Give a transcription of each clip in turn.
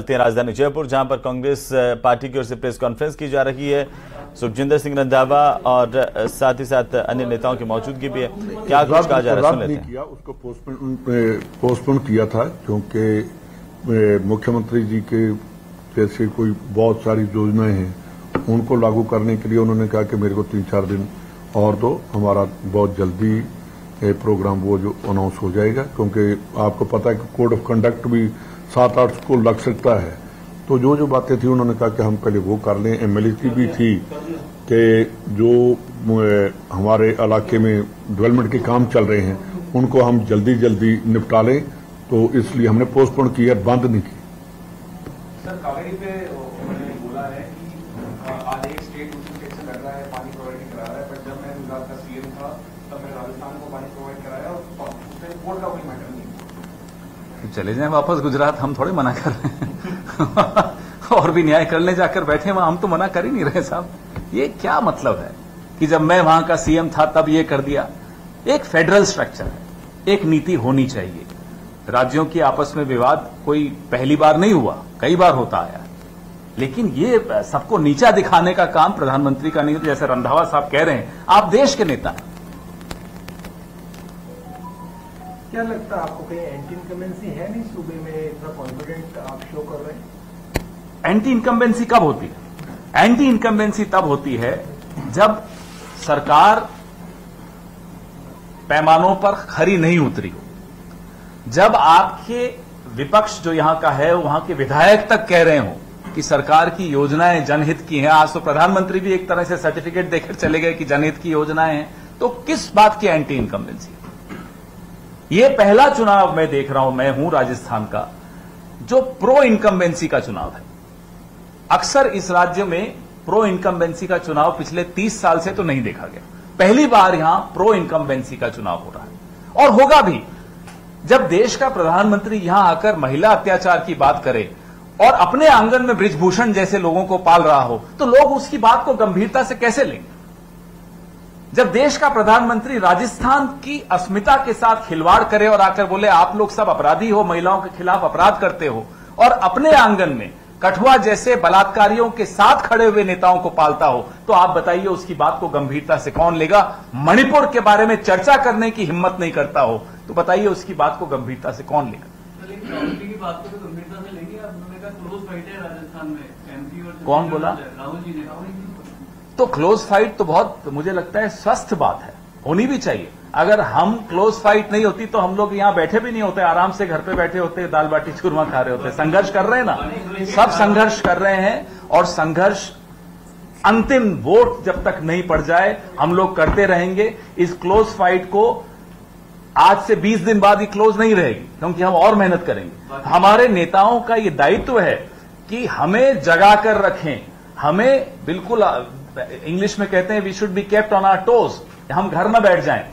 राजधानी जयपुर, जहां पर कांग्रेस पार्टी की ओर से प्रेस कॉन्फ्रेंस की जा रही है। सुखजिंदर सिंह रंधावा और साथ ही साथ अन्य नेताओं की मौजूदगी भी है। क्या कुछ कहा जा रहा है, सुन लेते हैं। उसको पोस्टपोन किया था क्योंकि मुख्यमंत्री जी के जैसे कोई बहुत सारी योजनाएं हैं उनको लागू करने के लिए उन्होंने कहा कि मेरे को 3-4 दिन और दो, हमारा बहुत जल्दी प्रोग्राम वो जो अनाउंस हो जाएगा, क्योंकि आपको पता है कि कोड ऑफ कंडक्ट भी 7-8 को लग सकता है। तो जो बातें थी उन्होंने कहा कि हम पहले वो कर लें। एमएलए की भी थी कि जो हमारे इलाके में डेवलपमेंट के काम चल रहे हैं उनको हम जल्दी निपटा लें, तो इसलिए हमने पोस्टपोन किया, बंद नहीं की। सर, कावेरी पे उन्होंने बोला है कि आज एक स्टेट दूसरे स्टेट से लड़ रहा है, पानी प्रोवाइड नहीं करा रहा है, पर जब मैं गुजरात का सीएम था तब मैं राजस्थान को पानी प्रोवाइड कराया और उसमें कोर्ट का कोई मैटर नहीं। चले जाएं वापस गुजरात, हम थोड़े मना कर रहे हैं और भी न्याय करने जाकर बैठे वहां, हम तो मना कर ही नहीं रहे साहब। ये क्या मतलब है कि जब मैं वहां का सीएम था तब ये कर दिया? एक फेडरल स्ट्रक्चर है, एक नीति होनी चाहिए। राज्यों की आपस में विवाद कोई पहली बार नहीं हुआ, कई बार होता आया, लेकिन ये सबको नीचा दिखाने का काम प्रधानमंत्री का नहीं होता। जैसे रंधावा साहब कह रहे हैं, आप देश के नेता हैं। क्या लगता है आपको, कहीं एंटी इनकम्बेंसी है नहीं सूबे में, इतना कॉन्फिडेंट आप शो कर रहे हैं? एंटी इनकम्बेंसी कब होती है? एंटी इनकम्बेंसी तब होती है जब सरकार पैमानों पर खरी नहीं उतरी हो, जब आपके विपक्ष जो यहां का है वहां के विधायक तक कह रहे हो कि सरकार की योजनाएं जनहित की हैं। आज तो प्रधानमंत्री भी एक तरह से सर्टिफिकेट देकर चले गए कि जनहित की योजनाएं हैं, तो किस बात की एंटी इनकम्बेंसी? ये पहला चुनाव मैं देख रहा हूं, मैं हूं राजस्थान का, जो प्रो इनकम्बेंसी का चुनाव है। अक्सर इस राज्य में प्रो इनकम्बेंसी का चुनाव पिछले 30 साल से तो नहीं देखा गया। पहली बार यहां प्रो इनकम्बेंसी का चुनाव हो रहा है, और होगा भी। जब देश का प्रधानमंत्री यहां आकर महिला अत्याचार की बात करे और अपने आंगन में बृजभूषण जैसे लोगों को पाल रहा हो, तो लोग उसकी बात को गंभीरता से कैसे लेंगे? जब देश का प्रधानमंत्री राजस्थान की अस्मिता के साथ खिलवाड़ करे और आकर बोले आप लोग सब अपराधी हो, महिलाओं के खिलाफ अपराध करते हो, और अपने आंगन में कठुआ जैसे बलात्कारियों के साथ खड़े हुए नेताओं को पालता हो, तो आप बताइए उसकी बात को गंभीरता से कौन लेगा? मणिपुर के बारे में चर्चा करने की हिम्मत नहीं करता हो, तो बताइए उसकी बात को गंभीरता से कौन लेगा? की बात को तो गंभीरता से लेंगे। उन्होंने कहा क्लोज फाइट है राजस्थान में, एमपी और कौन बोला? राहुल जी ने। तो क्लोज फाइट तो बहुत, मुझे लगता है, स्वस्थ बात है, होनी भी चाहिए। अगर हम क्लोज फाइट नहीं होती तो हम लोग यहां बैठे भी नहीं होते, आराम से घर पे बैठे होते, दाल बाटी चूरमा खा रहे होते। संघर्ष कर रहे हैं ना, सब संघर्ष कर रहे हैं, और संघर्ष अंतिम वोट जब तक नहीं पड़ जाए हम लोग करते रहेंगे। इस क्लोज फाइट को आज से 20 दिन बाद ही क्लोज नहीं रहेगी, क्योंकि हम और मेहनत करेंगे। हमारे नेताओं का ये दायित्व है कि हमें जगा कर रखें, हमें बिल्कुल, इंग्लिश में कहते हैं we should be kept on our toes, हम घर में बैठ जाएं।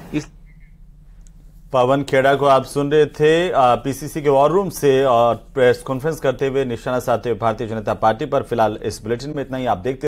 पवन खेड़ा को आप सुन रहे थे पीसीसी के वॉर रूम से, और प्रेस कॉन्फ्रेंस करते हुए निशाना साधते हुए भारतीय जनता पार्टी पर। फिलहाल इस बुलेटिन में इतना ही। आप देखते